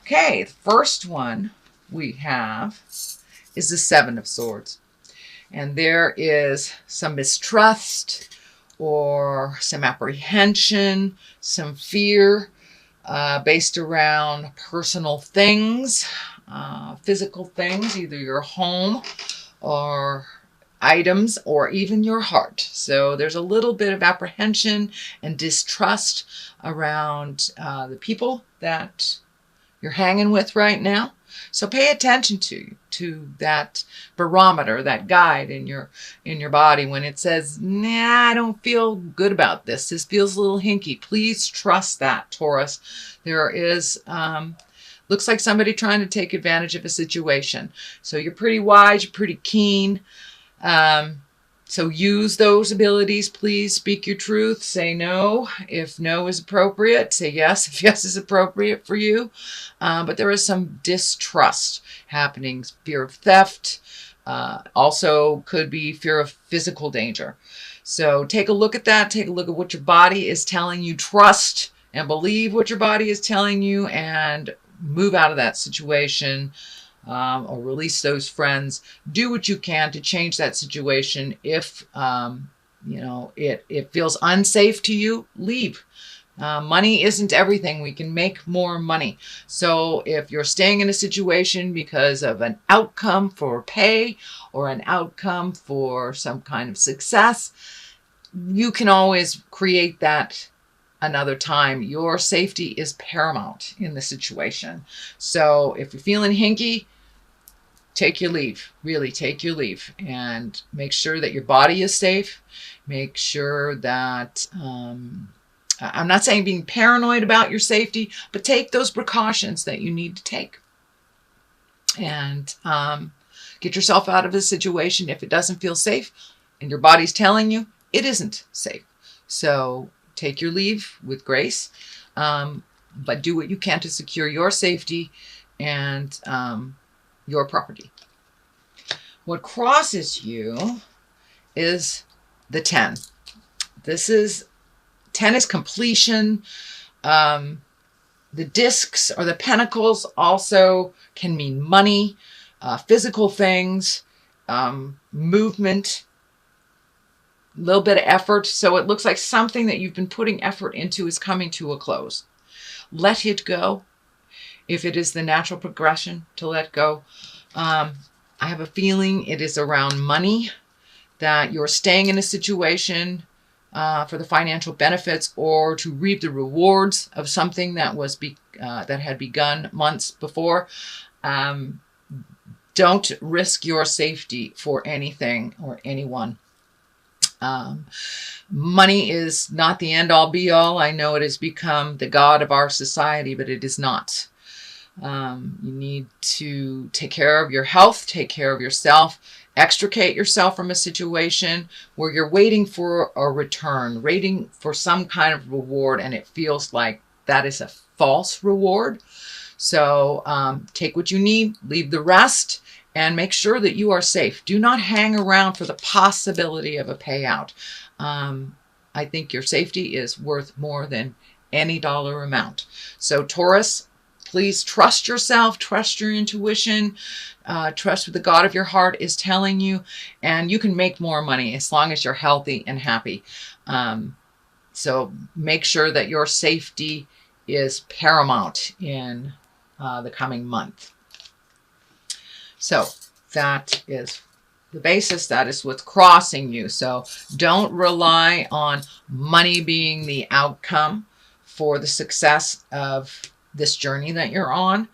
Okay, the first one we have is the Seven of Swords. And there is some mistrust or some apprehension, some fear based around personal things, physical things, either your home or items or even your heart. So there's a little bit of apprehension and distrust around the people that you're hanging with right now. So pay attention to that barometer, that guide in your body when it says, nah, I don't feel good about this. This feels a little hinky. Please trust that, Taurus. There is looks like somebody trying to take advantage of a situation. So you're pretty wise, you're pretty keen. So use those abilities. Please speak your truth. Say no if no is appropriate. Say yes if yes is appropriate for you. But there is some distrust happening. Fear of theft. Also could be fear of physical danger. So take a look at that. Take a look at what your body is telling you. Trust and believe what your body is telling you and move out of that situation. Or release those friends. Do what you can to change that situation. If it feels unsafe to you, leave. Money isn't everything. We can make more money. So if you're staying in a situation because of an outcome for pay or an outcome for some kind of success, you can always create that another time. Your safety is paramount in the situation. So if you're feeling hinky, take your leave. Really take your leave and make sure that your body is safe. Make sure that, I'm not saying being paranoid about your safety, but take those precautions that you need to take. And get yourself out of a situation if it doesn't feel safe and your body's telling you it isn't safe. So take your leave with grace, but do what you can to secure your safety and your property. What crosses you is the 10. 10 is completion. The discs or the pentacles also can mean money, physical things, movement, a little bit of effort. So it looks like something that you've been putting effort into is coming to a close. Let it go. If it is the natural progression to let go. I have a feeling it is around money, that you're staying in a situation for the financial benefits or to reap the rewards of something that was that had begun months before. Don't risk your safety for anything or anyone. Money is not the end all be all. I know it has become the god of our society, but it is not. You need to take care of your health, take care of yourself, extricate yourself from a situation where you're waiting for a return, waiting for some kind of reward, and it feels like that is a false reward. So take what you need, leave the rest, and make sure that you are safe. Do not hang around for the possibility of a payout. I think your safety is worth more than any dollar amount. So Taurus, please trust yourself, trust your intuition, trust what the God of your heart is telling you, and you can make more money as long as you're healthy and happy. So make sure that your safety is paramount in the coming month. So that is the basis. That is what's crossing you. So don't rely on money being the outcome for the success of this journey that you're on.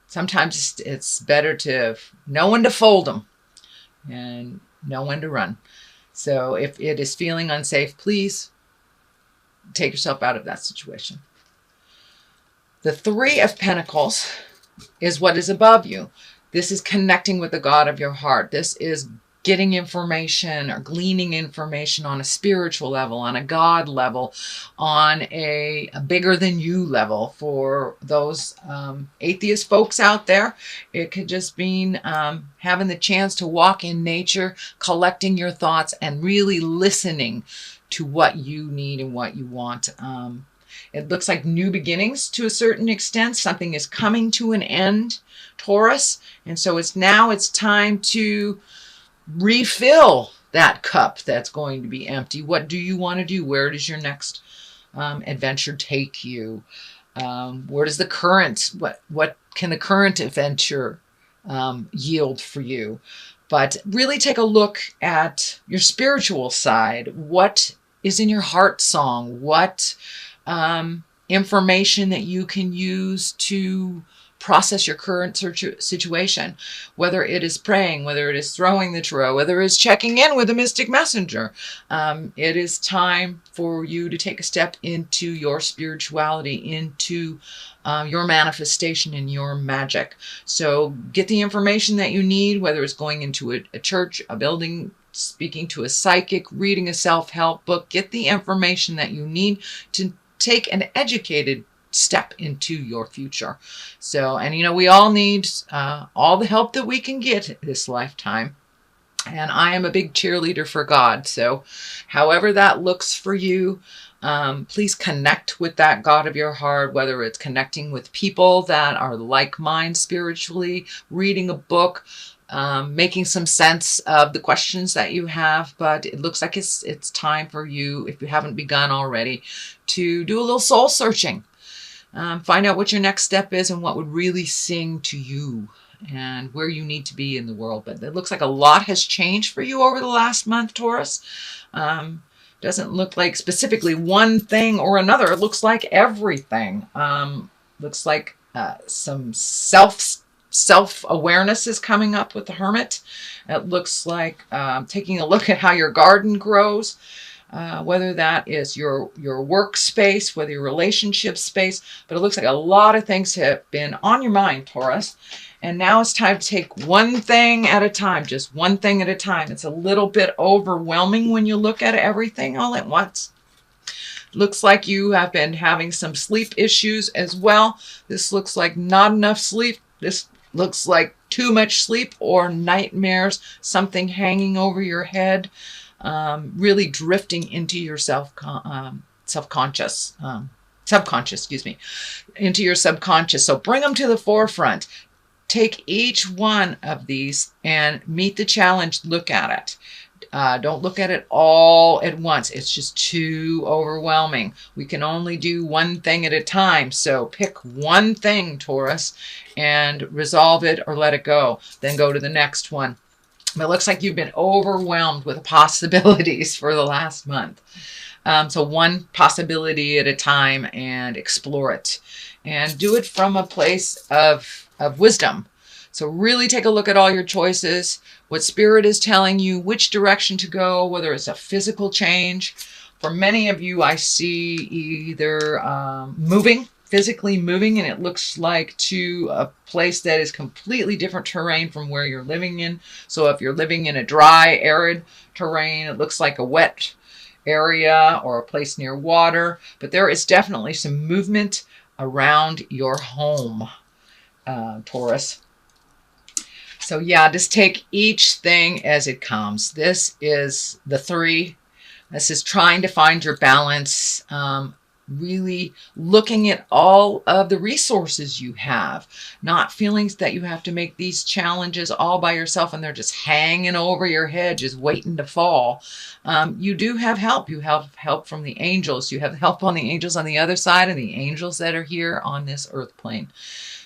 Sometimes it's better to know when to fold them and know when to run. So if it is feeling unsafe, please take yourself out of that situation. The Three of Pentacles is what is above you. This is connecting with the God of your heart. This is getting information or gleaning information on a spiritual level, on a God level, on a bigger than you level. For those atheist folks out there, it could just mean having the chance to walk in nature, collecting your thoughts, and really listening to what you need and what you want. It looks like new beginnings to a certain extent. Something is coming to an end, Taurus. And so it's time to refill that cup that's going to be empty. What do you want to do? Where does your next adventure take you? Where does the current, what can the current adventure yield for you? But really take a look at your spiritual side. What is in your heart song? What information that you can use to process your current situation, whether it is praying, whether it is throwing the tarot, whether it is checking in with a mystic messenger. It is time for you to take a step into your spirituality, into your manifestation and your magic. So get the information that you need, whether it's going into a church, a building, speaking to a psychic, reading a self-help book. Get the information that you need to take an educated step into your future. So, and we all need all the help that we can get this lifetime. And I am a big cheerleader for God. So however that looks for you, please connect with that God of your heart, whether it's connecting with people that are like mind spiritually, reading a book, making some sense of the questions that you have. But it looks like it's time for you, if you haven't begun already, to do a little soul searching. Find out what your next step is and what would really sing to you and where you need to be in the world. But it looks like a lot has changed for you over the last month, Taurus. Doesn't look like specifically one thing or another. It looks like everything. Looks like some self-awareness is coming up with the Hermit. It looks like taking a look at how your garden grows. Whether that is your workspace, whether your relationship space, but it looks like a lot of things have been on your mind, Taurus. And now it's time to take one thing at a time, just one thing at a time. It's a little bit overwhelming when you look at everything all at once. Looks like you have been having some sleep issues as well. This looks like not enough sleep. This looks like too much sleep or nightmares, something hanging over your head. Really drifting into your subconscious, into your subconscious. So bring them to the forefront. Take each one of these and meet the challenge. Look at it. Don't look at it all at once. It's just too overwhelming. We can only do one thing at a time. So pick one thing, Taurus, and resolve it or let it go. Then go to the next one. It looks like you've been overwhelmed with possibilities for the last month. So one possibility at a time and explore it. And do it from a place of wisdom. So really take a look at all your choices, what Spirit is telling you, which direction to go, whether it's a physical change. For many of you, I see either physically moving, and it looks like to a place that is completely different terrain from where you're living in. So if you're living in a dry, arid terrain, it looks like a wet area or a place near water. But there is definitely some movement around your home, Taurus. So yeah, just take each thing as it comes. This is the 3. This is trying to find your balance. Really looking at all of the resources you have, not feeling that you have to make these challenges all by yourself and they're just hanging over your head, just waiting to fall. You do have help. You have help from the angels. You have help on the angels on the other side and the angels that are here on this earth plane.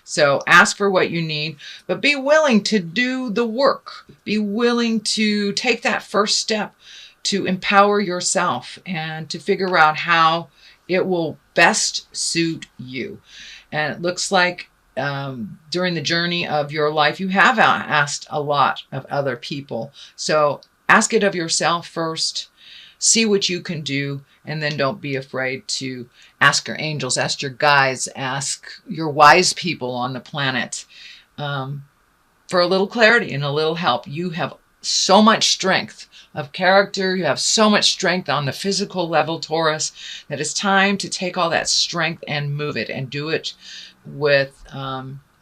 So ask for what you need, but be willing to do the work. Be willing to take that first step to empower yourself and to figure out how it will best suit you. And it looks like during the journey of your life, you have asked a lot of other people. So ask it of yourself first, see what you can do, and then don't be afraid to ask your angels, ask your guides, ask your wise people on the planet for a little clarity and a little help. You have so much strength of character. You have so much strength on the physical level, Taurus, that it's time to take all that strength and move it and do it with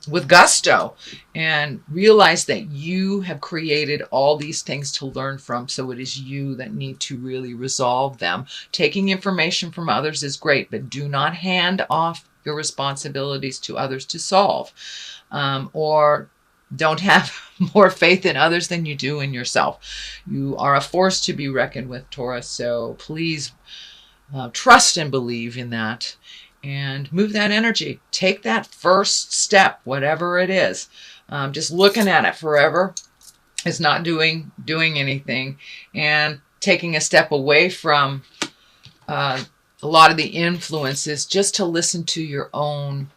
with gusto, and realize that you have created all these things to learn from. So it is you that need to really resolve them. Taking information from others is great, but do not hand off your responsibilities to others to solve, or don't have more faith in others than you do in yourself. You are a force to be reckoned with, Taurus. So please trust and believe in that, and move that energy. Take that first step, whatever it is. Just looking at it forever is not doing anything, and taking a step away from a lot of the influences, just to listen to your own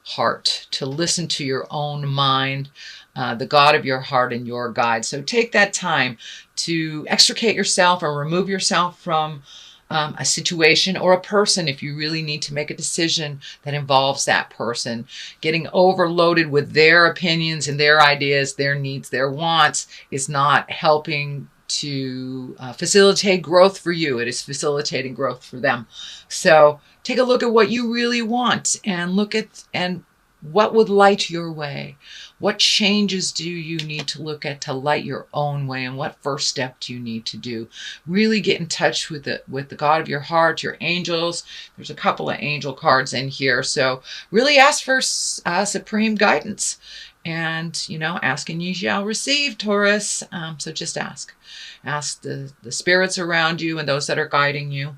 heart, to listen to your own mind, the God of your heart and your guide. So take that time to extricate yourself or remove yourself from a situation or a person if you really need to make a decision that involves that person. Getting overloaded with their opinions and their ideas, their needs, their wants is not helping to facilitate growth for you. It is facilitating growth for them. So take a look at what you really want, and look at what would light your way. What changes do you need to look at to light your own way, and what first step do you need to do? Really get in touch with the God of your heart, your angels. There's a couple of angel cards in here, so really ask for supreme guidance. And ask and ye shall receive, Taurus. So just ask the spirits around you and those that are guiding you,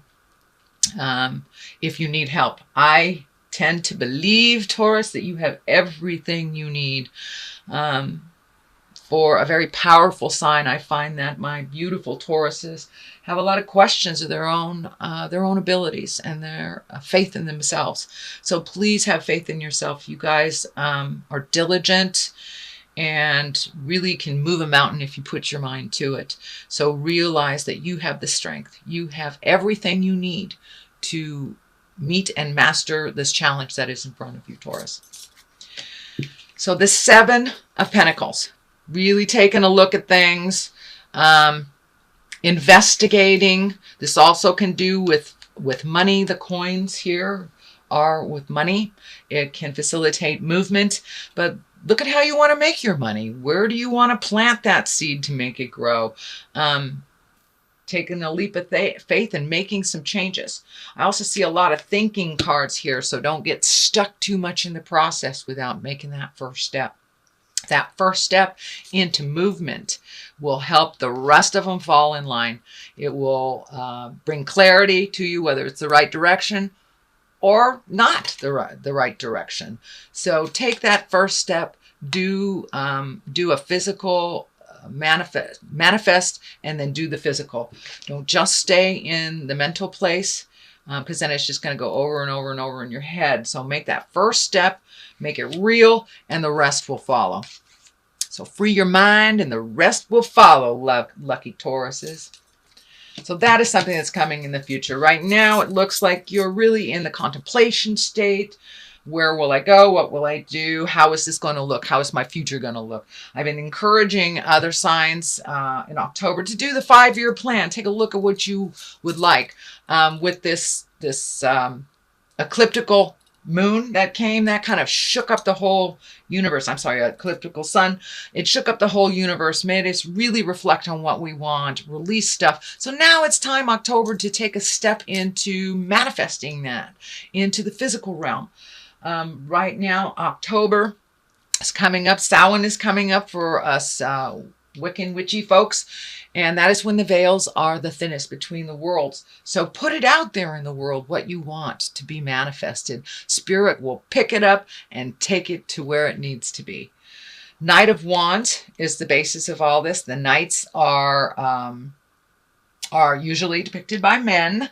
if you need help. I tend to believe, Taurus, that you have everything you need for a very powerful sign. I find that my beautiful Tauruses have a lot of questions of their own abilities and their faith in themselves. So please have faith in yourself. You guys are diligent and really can move a mountain if you put your mind to it. So realize that you have the strength. You have everything you need to meet and master this challenge that is in front of you, Taurus. So the Seven of Pentacles, really taking a look at things, investigating. This also can do with money. The coins here are with money. It can facilitate movement, but look at how you want to make your money. Where do you want to plant that seed to make it grow? Taking a leap of faith and making some changes. I also see a lot of thinking cards here, so don't get stuck too much in the process without making that first step. That first step into movement will help the rest of them fall in line. It will bring clarity to you, whether it's the right direction or not the right direction. So take that first step. Do a physical manifest, and then do the physical. Don't just stay in the mental place, because then it's just going to go over and over and over in your head. So make that first step, make it real, and the rest will follow. So free your mind and the rest will follow, lucky Tauruses. So that is something that's coming in the future. Right now, it looks like you're really in the contemplation state. Where will I go? What will I do? How is this going to look? How is my future going to look? I've been encouraging other signs in October to do the 5-year plan. Take a look at what you would like. With this ecliptical moon that came, that kind of shook up the whole universe. I'm sorry, ecliptical sun. It shook up the whole universe, made us really reflect on what we want, release stuff. So now it's time, October, to take a step into manifesting that into the physical realm. Right now, October is coming up. Samhain is coming up for us Wiccan witchy folks, and that is when the veils are the thinnest between the worlds. So put it out there in the world, what you want to be manifested. Spirit will pick it up and take it to where it needs to be. Knight of Wands is the basis of all this. The knights are usually depicted by men.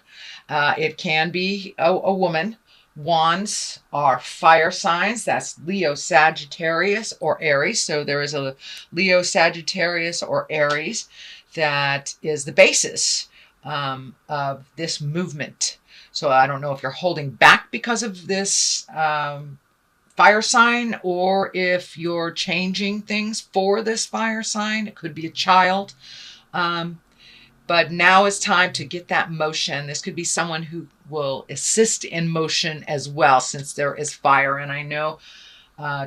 It can be a woman. Wands are fire signs. That's Leo, Sagittarius, or Aries. So there is a Leo, Sagittarius, or Aries that is the basis of this movement. So I don't know if you're holding back because of this fire sign, or if you're changing things for this fire sign. It could be a child. But now is time to get that motion. This could be someone who will assist in motion as well, since there is fire. And I know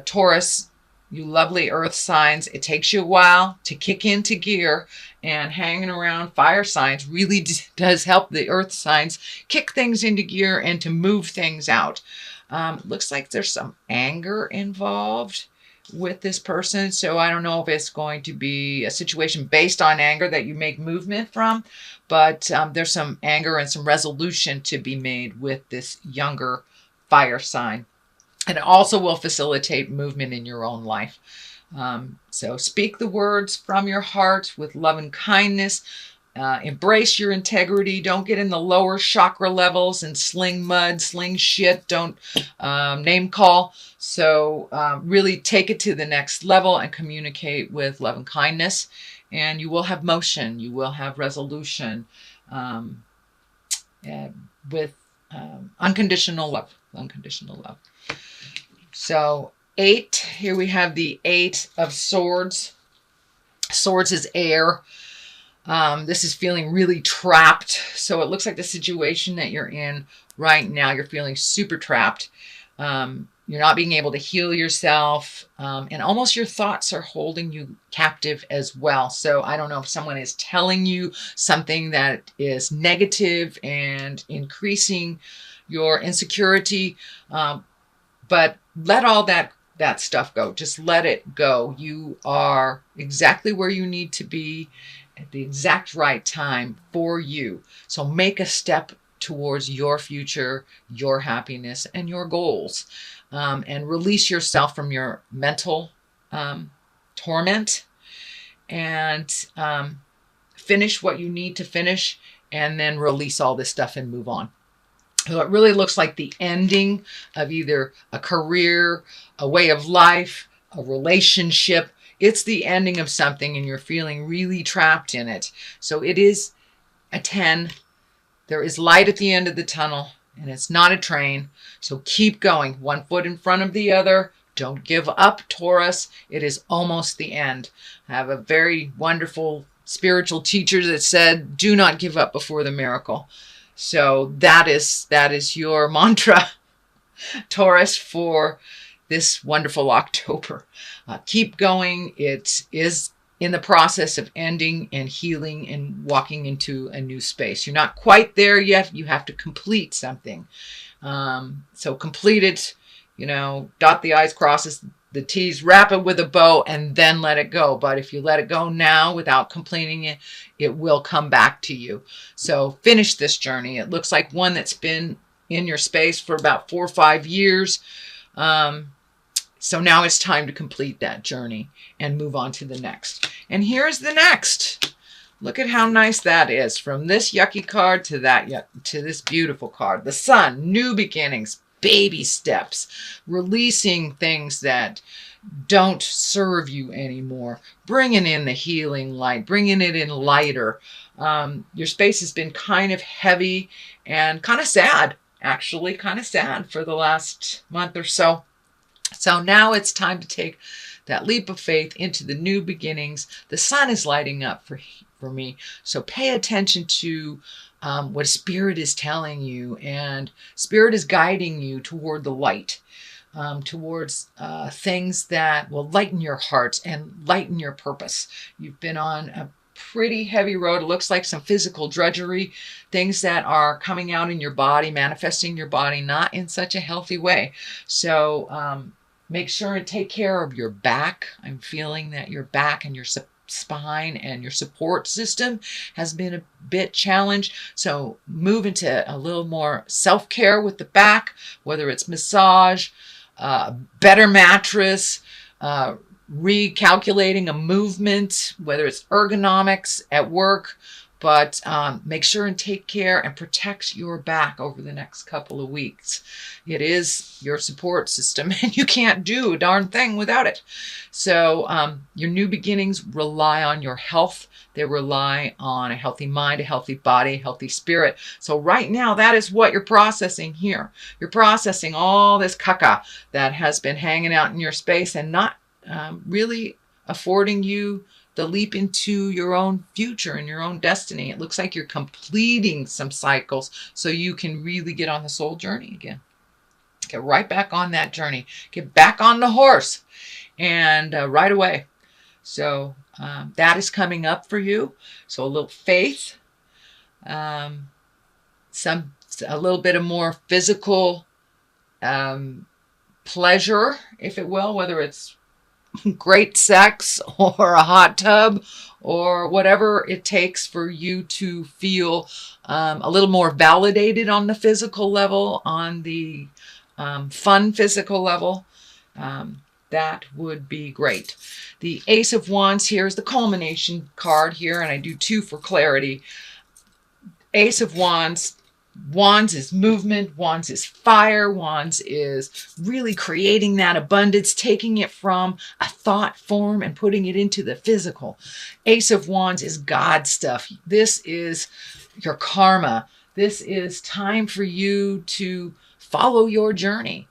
Taurus, you lovely earth signs, it takes you a while to kick into gear, and hanging around fire signs really does help the earth signs kick things into gear and to move things out. Looks like there's some anger involved with this person. So I don't know if it's going to be a situation based on anger that you make movement from, but there's some anger and some resolution to be made with this younger fire sign. And it also will facilitate movement in your own life. So speak the words from your heart with love and kindness. Embrace your integrity. Don't get in the lower chakra levels and sling mud, sling shit. Don't name call. So really take it to the next level and communicate with love and kindness. And you will have motion. You will have resolution with unconditional love. Unconditional love. So 8, here we have the 8 of Swords. Swords is air. This is feeling really trapped. So it looks like the situation that you're in right now, you're feeling super trapped. You're not being able to heal yourself. And almost your thoughts are holding you captive as well. So I don't know if someone is telling you something that is negative and increasing your insecurity. But let all that stuff go. Just let it go. You are exactly where you need to be at the exact right time for you. So make a step towards your future, your happiness, and your goals. And release yourself from your mental torment and finish what you need to finish, and then release all this stuff and move on. So it really looks like the ending of either a career, a way of life, a relationship. It's the ending of something and you're feeling really trapped in it. So it is a 10. There is light at the end of the tunnel, and it's not a train. So keep going, one foot in front of the other. Don't give up, Taurus. It is almost the end. I have a very wonderful spiritual teacher that said, do not give up before the miracle. So that is your mantra, Taurus, for this wonderful October. Keep going. It is in the process of ending and healing and walking into a new space. You're not quite there yet. You have to complete something. So complete it, dot the I's, cross the T's, wrap it with a bow, and then let it go. But if you let it go now without completing it, it will come back to you. So finish this journey. It looks like one that's been in your space for about 4 or 5 years. So now it's time to complete that journey and move on to the next. And here's the next. Look at how nice that is. From this yucky card to to this beautiful card. The Sun, new beginnings, baby steps, releasing things that don't serve you anymore, bringing in the healing light, bringing it in lighter. Your space has been kind of heavy and kind of sad, actually, kind of sad for the last month or so. So now it's time to take that leap of faith into the new beginnings. The sun is lighting up for me. So pay attention to what Spirit is telling you, and Spirit is guiding you toward the light, towards things that will lighten your heart and lighten your purpose. You've been on a pretty heavy road. It looks like some physical drudgery, things that are coming out in your body, manifesting your body, not in such a healthy way. So make sure and take care of your back. I'm feeling that your back and your spine and your support system has been a bit challenged. So move into a little more self-care with the back, whether it's massage, better mattress, recalculating a movement, whether it's ergonomics at work. But make sure and take care and protect your back over the next couple of weeks. It is your support system, and you can't do a darn thing without it. So your new beginnings rely on your health. They rely on a healthy mind, a healthy body, a healthy spirit. So right now, that is what you're processing here. You're processing all this caca that has been hanging out in your space and not really affording you the leap into your own future and your own destiny. It looks like you're completing some cycles so you can really get on the soul journey again. Get right back on that journey. Get back on the horse and right away. So that is coming up for you. So a little faith, a little bit of more physical pleasure, if it will, whether it's great sex or a hot tub or whatever it takes for you to feel a little more validated on the physical level, on the fun physical level. That would be great. The Ace of Wands here is the culmination card here, and I do two for clarity. Ace of Wands. Wands is movement. Wands is fire. Wands is really creating that abundance, taking it from a thought form and putting it into the physical. Ace of Wands is God stuff. This is your karma. This is time for you to follow your journey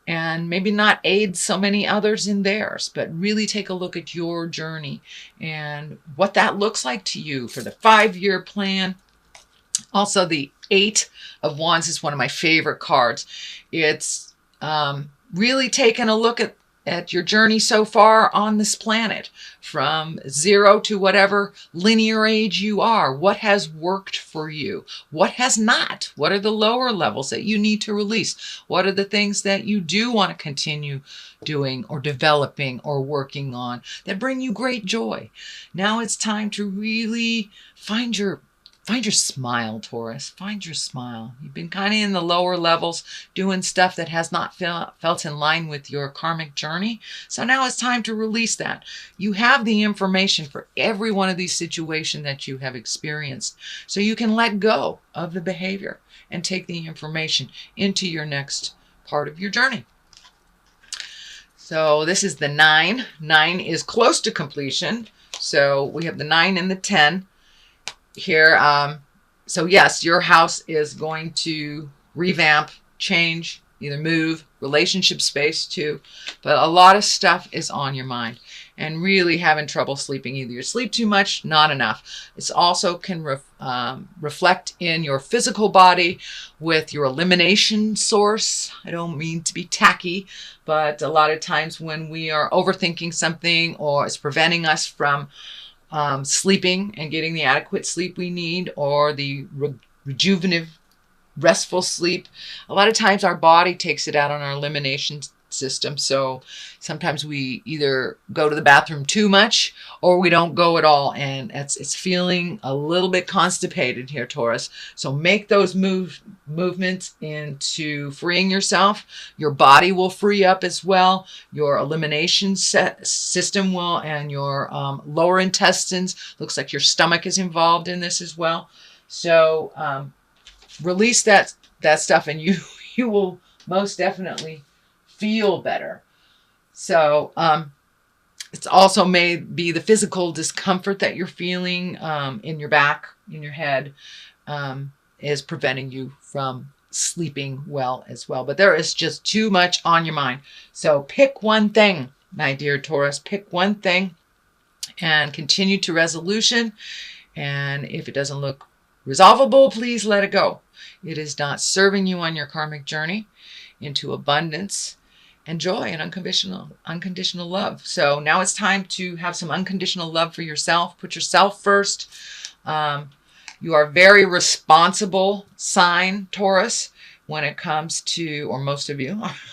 and maybe not aid so many others in theirs, but really take a look at your journey and what that looks like to you for the 5-year plan. Also, the Eight of Wands is one of my favorite cards. It's really taking a look at your journey so far on this planet, from 0 to whatever linear age you are. What has worked for you? What has not? What are the lower levels that you need to release? What are the things that you do want to continue doing or developing or working on that bring you great joy? Now it's time to really find your smile, Taurus. Find your smile. You've been kind of in the lower levels doing stuff that has not felt in line with your karmic journey. So now it's time to release that. You have the information for every one of these situations that you have experienced. So you can let go of the behavior and take the information into your next part of your journey. So this is the 9. 9 is close to completion. So we have the 9 and the 10. Here, so yes, your house is going to revamp, change, either move, relationship space too, but a lot of stuff is on your mind and really having trouble sleeping. Either you sleep too much, not enough. It's also can reflect in your physical body with your elimination source. I don't mean to be tacky, but a lot of times when we are overthinking something or it's preventing us from sleeping and getting the adequate sleep we need, or the rejuvenative, restful sleep, a lot of times our body takes it out on our elimination system. So sometimes we either go to the bathroom too much or we don't go at all, and it's feeling a little bit constipated here, Taurus. So make those movements into freeing yourself. Your body will free up as well. Your elimination system will, and your lower intestines. Looks like your stomach is involved in this as well. So release that stuff, and you will most definitely feel better. So it's also may be the physical discomfort that you're feeling in your back, in your head, is preventing you from sleeping well as well. But there is just too much on your mind. So pick one thing, my dear Taurus. Pick one thing and continue to resolution. And if it doesn't look resolvable, please let it go. It is not serving you on your karmic journey into abundance and joy and unconditional love. So now it's time to have some unconditional love for yourself. Put yourself first. You are very responsible sign, Taurus, when it comes to, or most of you